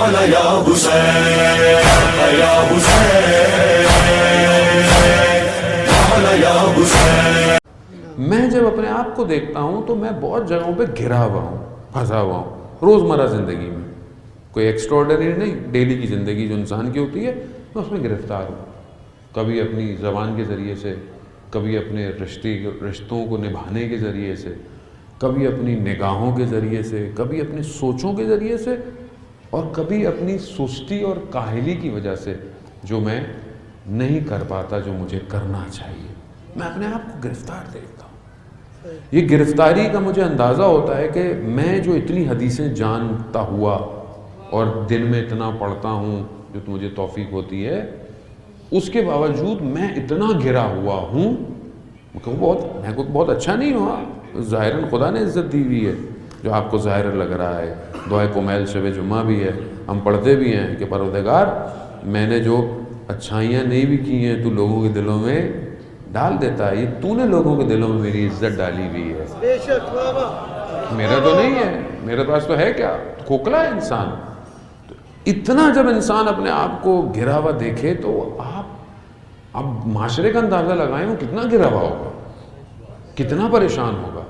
مولا یا حسین یا حسین مولا یا حسین. میں جب اپنے آپ کو دیکھتا ہوں تو میں بہت جگہوں پہ گھرا ہوا ہوں، پھنسا ہوا ہوں روزمرہ زندگی میں. کوئی ایکسٹراڈنری نہیں، ڈیلی کی زندگی جو انسان کی ہوتی ہے میں اس میں گرفتار ہوں. کبھی اپنی زبان کے ذریعے سے، کبھی اپنے رشتوں کو نبھانے کے ذریعے سے، کبھی اپنی نگاہوں کے ذریعے سے، کبھی اپنی سوچوں کے ذریعے سے، اور کبھی اپنی سستی اور کاہلی کی وجہ سے جو میں نہیں کر پاتا جو مجھے کرنا چاہیے. میں اپنے آپ کو گرفتار دیکھتا ہوں. یہ گرفتاری کا مجھے اندازہ ہوتا ہے کہ میں جو اتنی حدیثیں جانتا ہوا اور دن میں اتنا پڑھتا ہوں جو مجھے توفیق ہوتی ہے، اس کے باوجود میں اتنا گھرا ہوا ہوں کہ میں کو بہت اچھا نہیں ہوا. ظاہراً خدا نے عزت دی ہوئی ہے جو آپ کو ظاہر لگ رہا ہے. دعائے کمیل شب جمعہ بھی ہے، ہم پڑھتے بھی ہیں کہ پروردگار میں نے جو اچھائیاں نہیں بھی کی ہیں تو لوگوں کے دلوں میں ڈال دیتا ہے. یہ تو نے لوگوں کے دلوں میں میری عزت ڈالی ہوئی ہے، بے شک. بابا میرا تو نہیں ہے، میرے پاس تو ہے کیا، کھوکھلا ہے انسان. تو اتنا جب انسان اپنے آپ کو گھرا ہوا دیکھے تو اب معاشرے کا اندازہ لگائیں وہ کتنا گھرا ہوا ہوگا، کتنا پریشان ہوگا.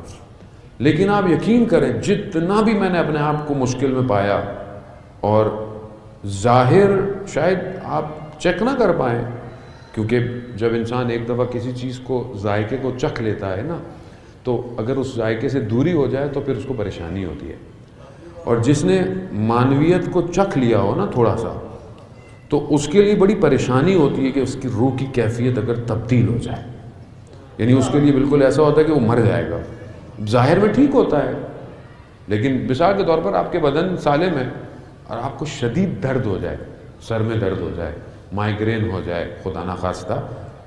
لیکن آپ یقین کریں جتنا بھی میں نے اپنے آپ کو مشکل میں پایا، اور ظاہر شاید آپ چیک نہ کر پائیں کیونکہ جب انسان ایک دفعہ کسی چیز کو ذائقے کو چکھ لیتا ہے نا تو اگر اس ذائقے سے دوری ہو جائے تو پھر اس کو پریشانی ہوتی ہے. اور جس نے معنویت کو چکھ لیا ہو نا تھوڑا سا تو اس کے لیے بڑی پریشانی ہوتی ہے کہ اس کی روح کی کیفیت اگر تبدیل ہو جائے، یعنی اس کے لیے بالکل ایسا ہوتا ہے کہ وہ مر جائے گا. ظاہر میں ٹھیک ہوتا ہے لیکن مثال کے طور پر آپ کے بدن سالم ہے اور آپ کو شدید درد ہو جائے، سر میں درد ہو جائے، مائیگرین ہو جائے، خدا نخواستہ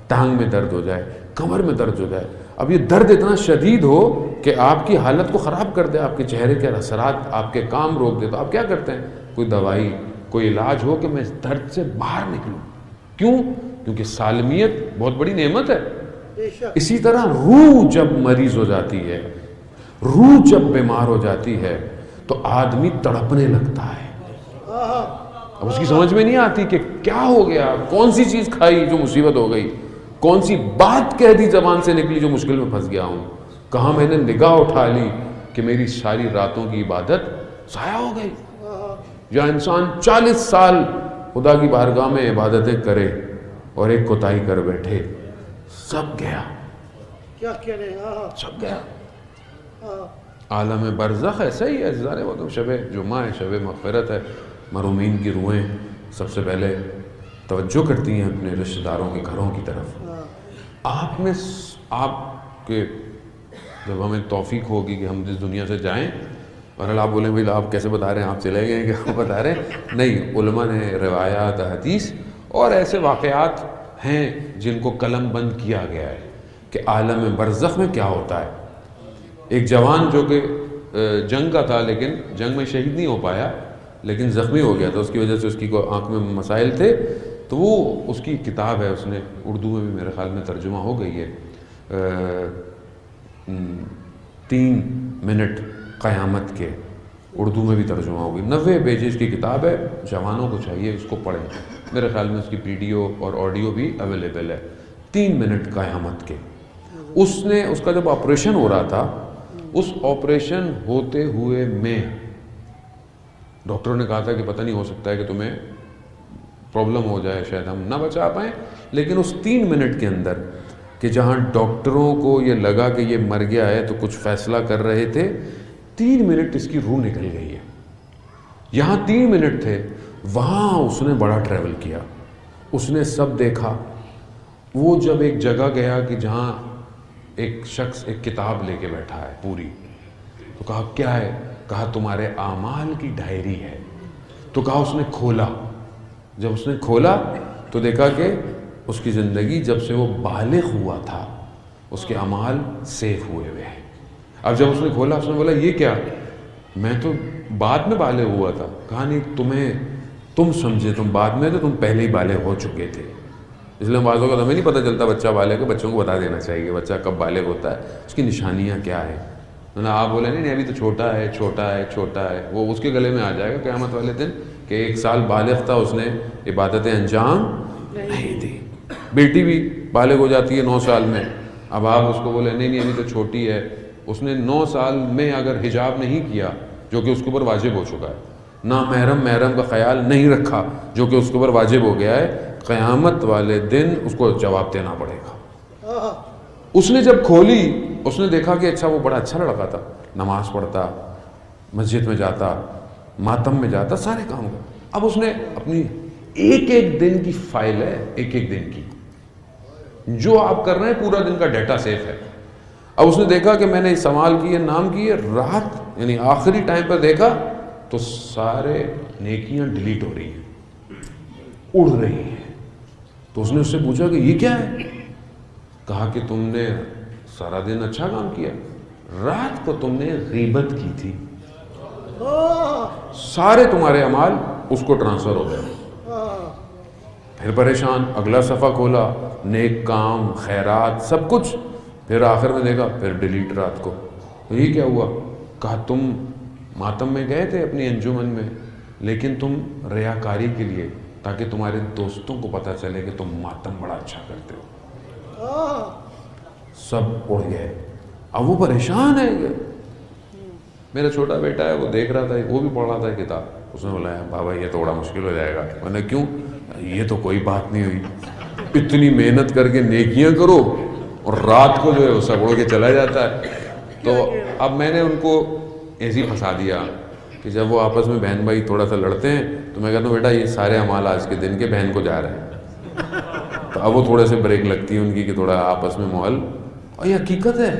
ٹانگ میں درد ہو جائے، کمر میں درد ہو جائے. اب یہ درد اتنا شدید ہو کہ آپ کی حالت کو خراب کر دے، آپ کے چہرے کے اثرات، آپ کے کام روک دے، تو آپ کیا کرتے ہیں؟ کوئی دوائی، کوئی علاج ہو کہ میں اس درد سے باہر نکلوں. کیوں؟ کیونکہ سالمیت بہت بڑی نعمت ہے. بے شک. اسی طرح روح جب مریض ہو جاتی ہے، روح جب بیمار ہو جاتی ہے تو آدمی تڑپنے لگتا ہے. اب اس کی سمجھ میں نہیں آتی کہ کیا ہو گیا، کون سی چیز کھائی جو مصیبت ہو گئی، کون سی بات کہہ دی زبان سے نکلی جو مشکل میں پھنس گیا ہوں، کہاں میں نے نگاہ اٹھا لی کہ میری ساری راتوں کی عبادت ضائع ہو گئی. یا انسان 40 سال خدا کی بارگاہ میں عبادتیں کرے اور ایک کوتاہی کر بیٹھے، سب گیا، کیا کہنے. سب گیا. عالم برزخ ایسا ہی ہے عزیزان وطن. شب جمعہ ہے، شب مغفرت ہے، مرحومین کی روحیں سب سے پہلے توجہ کرتی ہیں اپنے رشتہ داروں کے گھروں کی طرف. آپ کے جب ہمیں توفیق ہوگی کہ ہم اس دنیا سے جائیں اور آپ بولیں بھائی آپ کیسے بتا رہے ہیں، آپ چلے گئے کہ بتا رہے ہیں؟ نہیں، علماء نے روایات، حدیث اور ایسے واقعات ہیں جن کو قلم بند کیا گیا ہے کہ عالم برزخ میں کیا ہوتا ہے. ایک جوان جو کہ جنگ کا تھا لیکن جنگ میں شہید نہیں ہو پایا لیکن زخمی ہو گیا تھا، اس کی وجہ سے اس کی آنکھ میں مسائل تھے، تو وہ اس کی کتاب ہے، اس نے اردو میں بھی میرے خیال میں ترجمہ ہو گئی ہے، 3 منٹ قیامت کے، اردو میں بھی ترجمہ ہو گئی. 90 پیجز کی کتاب ہے، جوانوں کو چاہیے اس کو پڑھیں. میرے خیال میں اس کی ویڈیو اور آڈیو بھی اویلیبل ہے. 3 منٹ قیامت کے. اس کا جب آپریشن ہو رہا تھا، اس آپریشن ہوتے ہوئے میں ڈاکٹروں نے کہا تھا کہ پتہ نہیں ہو سکتا ہے کہ تمہیں پرابلم ہو جائے، شاید ہم نہ بچا پائیں، لیکن اس 3 منٹ کے اندر کہ جہاں ڈاکٹروں کو یہ لگا کہ یہ مر گیا ہے تو کچھ فیصلہ کر رہے تھے، 3 منٹ اس کی روح نکل گئی ہے. یہاں 3 منٹ تھے، وہاں اس نے بڑا ٹریول کیا، اس نے سب دیکھا. وہ جب ایک جگہ گیا کہ جہاں ایک شخص ایک کتاب لے کے بیٹھا ہے پوری، تو کہا کیا ہے؟ کہا تمہارے اعمال کی ڈائری ہے. تو کہا اس نے کھولا. جب اس نے کھولا تو دیکھا کہ اس کی زندگی جب سے وہ بالغ ہوا تھا اس کے اعمال سیف ہوئے ہوئے ہیں. اب جب اس نے کھولا اس نے بولا یہ کیا؟ میں تو بعد میں بالغ ہوا تھا. کہا نہیں، تم سمجھے تم بعد میں تھے، تم پہلے ہی بالغ ہو چکے تھے. اس لیے بعض اوقات ہمیں نہیں پتہ چلتا بچہ بالغ ہے، بچوں کو بتا دینا چاہیے بچہ کب بالغ ہوتا ہے، اس کی نشانیاں کیا ہے. آپ بولے نہیں ابھی تو چھوٹا ہے چھوٹا ہے چھوٹا ہے، وہ اس کے گلے میں آ جائے گا قیامت والے دن کہ 1 سال بالغ تھا، اس نے عبادتیں انجام نہیں دی۔ بیٹی بھی بالغ ہو جاتی ہے 9 سال میں، اب آپ اس کو بولے نہیں ابھی تو چھوٹی ہے، اس نے 9 سال میں اگر حجاب نہیں کیا جو کہ اس کے اوپر واجب ہو چکا ہے، نہ محرم کا خیال نہیں رکھا جو کہ اس کے اوپر واجب ہو گیا ہے، قیامت والے دن اس کو جواب دینا پڑے گا۔ اس نے جب کھولی اس نے دیکھا کہ اچھا وہ بڑا اچھا لڑکا تھا، نماز پڑھتا، مسجد میں جاتا، ماتم میں جاتا، سارے کام کرتا۔ اب اس نے اپنی ایک دن کی فائل ہے، ایک دن کی جو آپ کر رہے ہیں پورا دن کا ڈیٹا سیف ہے۔ اب اس نے دیکھا کہ میں نے استعمال کی ہے، نام کی ہے، رات یعنی آخری ٹائم پر دیکھا تو سارے نیکیاں ڈیلیٹ ہو رہی ہیں، اڑ رہی ہیں۔ تو اس نے اس سے پوچھا کہ یہ کیا ہے؟ کہا کہ تم نے سارا دن اچھا کام کیا، رات کو تم نے غیبت کی تھی، سارے تمہارے اعمال اس کو ٹرانسفر ہو گئے۔ پھر پریشان، اگلا صفحہ کھولا، نیک کام، خیرات، سب کچھ، پھر آخر میں دیکھا پھر ڈیلیٹ رات کو۔ یہ کیا ہوا؟ کہا تم ماتم میں گئے تھے اپنی انجمن میں، لیکن تم ریاکاری کے لیے، تاکہ تمہارے دوستوں کو پتہ چلے کہ تم ماتم بڑا اچھا کرتے ہو، سب اڑ گئے۔ اب وہ پریشان ہے کہ میرا چھوٹا بیٹا ہے، وہ دیکھ رہا تھا، وہ بھی پڑھ رہا تھا کتاب، اس نے بولا بابا یہ تو بڑا مشکل ہو جائے گا۔ میں نے کیوں؟ یہ تو کوئی بات نہیں ہوئی، اتنی محنت کر کے نیکیاں کرو اور رات کو جو ہے وہ سب اڑ کے چلا جاتا ہے۔ تو اب میں نے ان کو ایسے ہی پھنسا دیا کہ جب وہ آپس میں بہن بھائی تھوڑا سا لڑتے ہیں تو میں کہتا ہوں بیٹا یہ سارے اعمال آج کے دن کے بہن کو جا رہے ہیں، تو اب وہ تھوڑے سے بریک لگتی ہے ان کی کہ تھوڑا آپس میں ماحول، اور یہ حقیقت ہے۔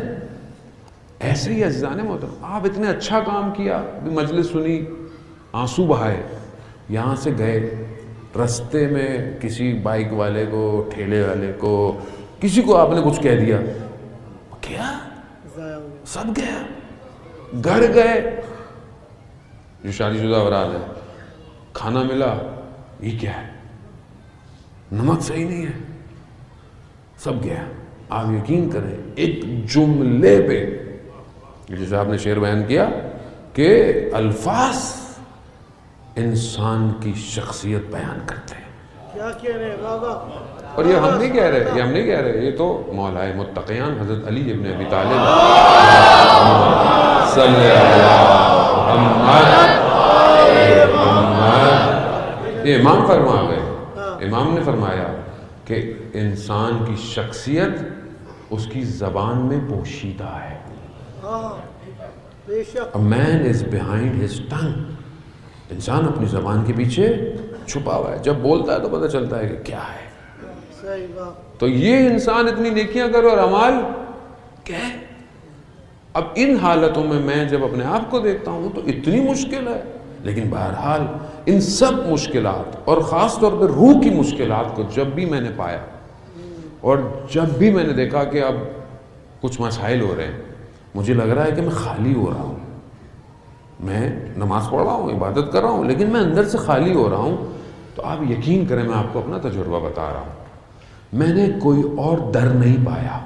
ایسے ہی عزیزان محترم، آپ اتنے اچھا کام کیا، مجلس سنی، آنسو بہائے، یہاں سے گئے، رستے میں کسی بائک والے کو، ٹھیلے والے کو، کسی کو آپ نے کچھ کہہ دیا، کیا سب گیا، گھر گئے، جو شادی شدہ افراد ہے، کھانا ملا، یہ کیا ہے، نمک صحیح نہیں ہے، سب گیا۔ آپ یقین کریں ایک جملے پہ، جیسے آپ نے شعر بیان کیا کہ الفاظ انسان کی شخصیت بیان کرتے ہیں۔ کیا کہہ رہے ہیں بابا؟ اور یہ ہم نہیں کہہ رہے، یہ تو مولائے متقیان حضرت علی ابن ابی طالب صلی اللہ محمد، یہ امام فرما گئے، امام نے فرمایا کہ انسان کی شخصیت اس کی زبان میں پوشیدہ ہے۔ بے شک۔ A man is behind his tongue، انسان اپنی زبان کے پیچھے چھپا ہوا ہے، جب بولتا ہے تو پتہ چلتا ہے کہ کیا ہے۔ صحیح بات۔ تو یہ انسان اتنی نیکیاں کرے اور اعمال کیا ہے؟ اب ان حالتوں میں میں جب اپنے آپ کو دیکھتا ہوں تو اتنی مشکل ہے، لیکن بہرحال ان سب مشکلات اور خاص طور پہ روح کی مشکلات کو جب بھی میں نے پایا اور جب بھی میں نے دیکھا کہ اب کچھ مسائل ہو رہے ہیں، مجھے لگ رہا ہے کہ میں خالی ہو رہا ہوں، میں نماز پڑھ رہا ہوں، عبادت کر رہا ہوں، لیکن میں اندر سے خالی ہو رہا ہوں، تو آپ یقین کریں میں آپ کو اپنا تجربہ بتا رہا ہوں، میں نے کوئی اور در نہیں پایا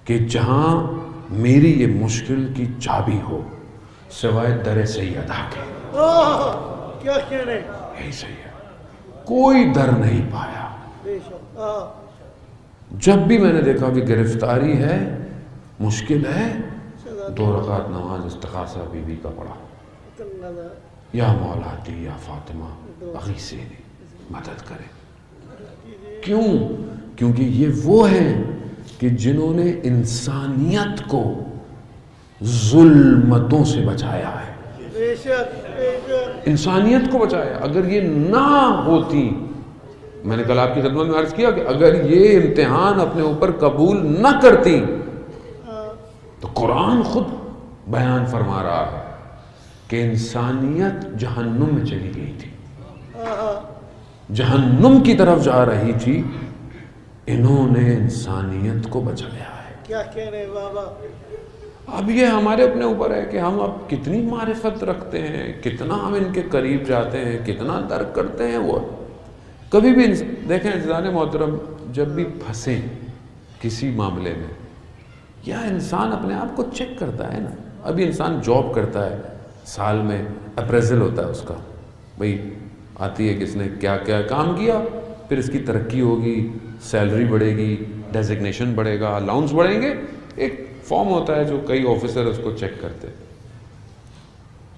کہ جہاں میری یہ مشکل کی چابی ہو سوائے در سیدہ کے۔ کیا کہہ رہے ہیں؟ یہی صحیح ہے، کوئی در نہیں پایا۔ بے شک۔ جب بھی میں نے دیکھا کہ گرفتاری ہے، مشکل ہے، 2 رکعت نماز استخاصہ بی بی کا پڑھا، یا مولاتی یا فاطمہ اغیثینی، مدد کرے۔ کیوں؟ کیونکہ یہ وہ ہیں کہ جنہوں نے انسانیت کو ظلمتوں سے بچایا ہے، بے شک بے شک۔ انسانیت کو بچایا۔ اگر یہ نہ ہوتی، میں نے کل آپ کی خدمت میں عرض کیا کہ اگر یہ امتحان اپنے اوپر قبول نہ کرتی تو قرآن خود بیان فرما رہا ہے کہ انسانیت جہنم میں چلی گئی تھی، جہنم کی طرف جا رہی تھی، انہوں نے انسانیت کو بچایا ہے۔ کیا کہہ رہے ہیں بابا؟ اب یہ ہمارے اپنے اوپر ہے کہ ہم اب کتنی معرفت رکھتے ہیں، کتنا ہم ان کے قریب جاتے ہیں، کتنا درک کرتے ہیں۔ وہ کبھی بھی دیکھیں عزیزان محترم، جب بھی پھنسیں کسی معاملے میں یا انسان اپنے آپ کو چیک کرتا ہے نا. ابھی انسان جاب کرتا ہے, سال میں اپریزل ہوتا ہے اس کا, بھئی آتی ہے کہ اس نے کیا کیا کام کیا, پھر اس کی ترقی ہوگی, سیلری بڑھے گی, ڈیزگنیشن بڑھے گا, الاؤنس بڑھیں گے. ایک فارم ہوتا ہے جو کئی آفیسر اس کو چیک کرتے.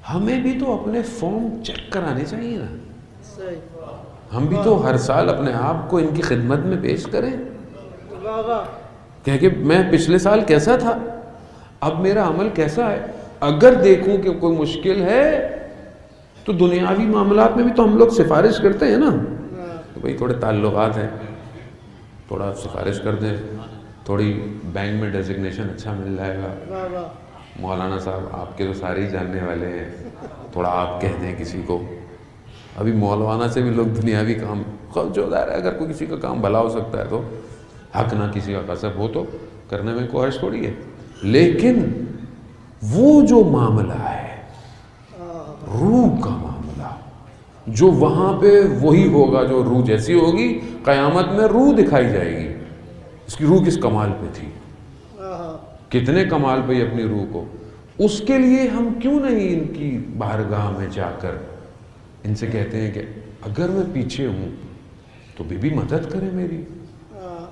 ہمیں بھی تو اپنے فارم چیک کرانے چاہیے نا. صحیح. ہم بھی تو ہر سال اپنے آپ کو ان کی خدمت میں پیش کریں, واہ واہ. کہ میں پچھلے سال کیسا تھا, اب میرا عمل کیسا ہے. اگر دیکھوں کہ کوئی مشکل ہے تو دنیاوی معاملات میں بھی تو ہم لوگ سفارش کرتے ہیں نا, تو بھئی تھوڑے تعلقات ہیں, تھوڑا سفارش کر دیں, تھوڑی بینک میں ڈیزگنیشن اچھا مل جائے گا. واہ واہ. مولانا صاحب آپ کے تو سارے ہی جاننے والے ہیں, تھوڑا آپ کہہ دیں کسی کو. ابھی مولانا سے بھی لوگ دنیاوی کام, جو ظاہر ہے اگر کوئی کسی کا کام بھلا ہو سکتا ہے تو حق نہ کسی کا قصب ہو تو کرنے میں کوئی حرج تھوڑی ہے. لیکن وہ جو معاملہ ہے روح کا معاملہ, جو وہاں پہ وہی ہوگا جو روح جیسی ہوگی, قیامت میں روح دکھائی جائے گی. اس کی روح کس کمال پہ تھی, کتنے کمال پہ اپنی روح کو. اس کے لیے ہم کیوں نہیں ان کی بارگاہ میں جا کر ان سے کہتے ہیں کہ اگر میں پیچھے ہوں تو بی بی مدد کرے میری,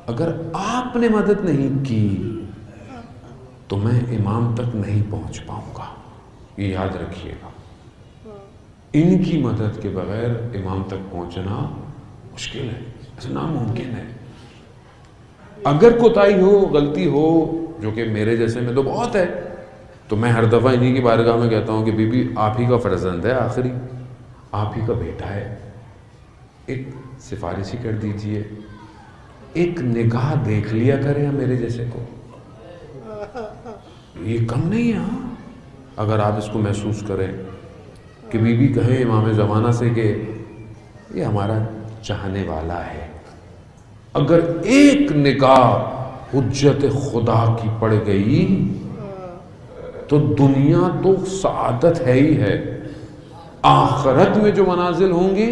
اگر آپ نے مدد نہیں کی تو میں امام تک نہیں پہنچ پاؤں گا. یہ یاد رکھیے گا, ان کی مدد کے بغیر امام تک پہنچنا مشکل ہے, ایسا ناممکن ہے. اگر کوتاہی ہو, غلطی ہو, جو کہ میرے جیسے میں تو بہت ہے, تو میں ہر دفعہ انہی کی بارگاہ میں کہتا ہوں کہ بی بی آپ ہی کا فرزند ہے, آخری آپ ہی کا بیٹا ہے, ایک سفارش ہی کر دیجئے, ایک نگاہ دیکھ لیا کریں میرے جیسے کو. یہ کم نہیں ہے. ہاں اگر آپ اس کو محسوس کریں کہ بی بی کہیں امام زمانہ سے کہ یہ ہمارا چاہنے والا ہے, اگر ایک نگاہ حجت خدا کی پڑ گئی تو دنیا تو سعادت ہے ہی ہے, آخرت میں جو منازل ہوں گی